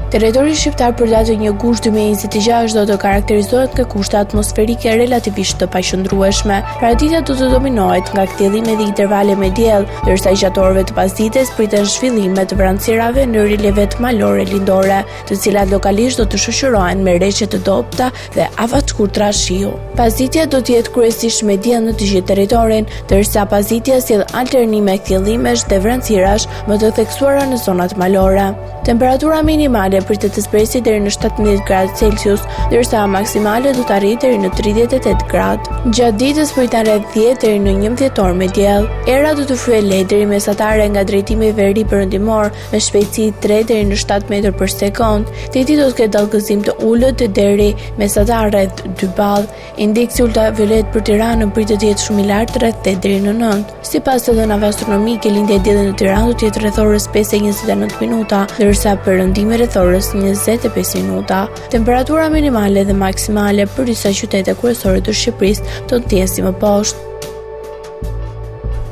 Territori shqiptar për datën 1 gusht 2026 do të karakterizohet nga kushte atmosferike relativisht të paqëndrueshme. Paradita do të dominohet nga kthjellime dhe intervale me diell, ndërsa gjatë orëve të pasdites priten zhvillime të vranësirave në rilevet malore lindore, të cilat lokalisht do të shoqërohen me rreqe të dobta dhe ava të shkurtra shiu. Pasditja do të jetë kryesisht me diell në të gjithë territorin, ndërsa pasditja sjell alternime kthjellimesh dhe vranësirash më të theksuara në zonat malore. Temperatura minimale pritet të zbresi deri në 17 gradë Celsius, ndërsa maksimale do të arrijë deri në 38 gradë. Gjatë ditës priten rreth 10 deri në 11 orë me diell. Era do të fryejë lehtë deri mesatare nga drejtimi veri perëndimor me shpejtësi 3 deri në 7 metër për sekond. Deti do të ketë dallgëzim të ulët deri mesatar rreth 2 ball. Indeksi ultraviolet për Tiranën pritet të jetë shumë i lartë rreth 8 deri në 9. Sipas të dhënave astronomike, lindja e diellit në Tiranë do të jetë rreth orës 5:29 minuta, ndërsa perëndimi rreth orës 25 minuta. Temperatura minimale dhe maksimale për disa qytete kryesore të Shqipërisë do të jenë si më poshtë.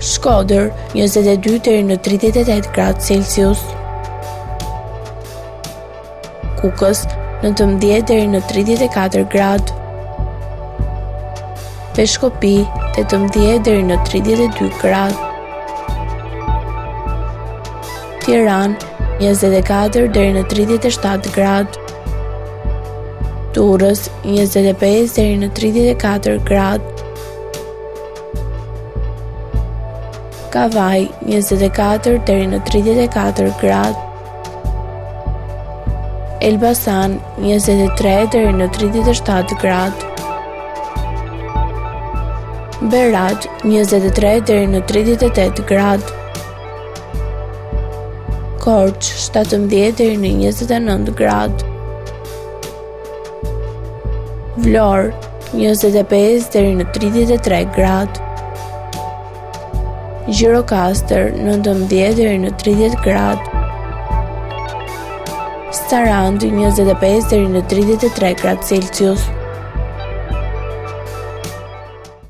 Shkodër 22 deri në 38 gradë Celsius. Kukës 19 deri në 34 gradë. Peshkopi 18 deri në 32 gradë. Tiranë 24 deri në 37 gradë. Durrës 25 deri në 34 gradë. Kavaj 24 deri në 34 gradë. Elbasan 23 deri në 37 gradë. Berat 23 deri në 38 gradë. Korç 17 deri në 29 gradë. Vlorë 25 deri në 33 gradë. Gjirokastër 19 deri në 30 gradë. Sarandë 25 deri në 33 gradë Celsius.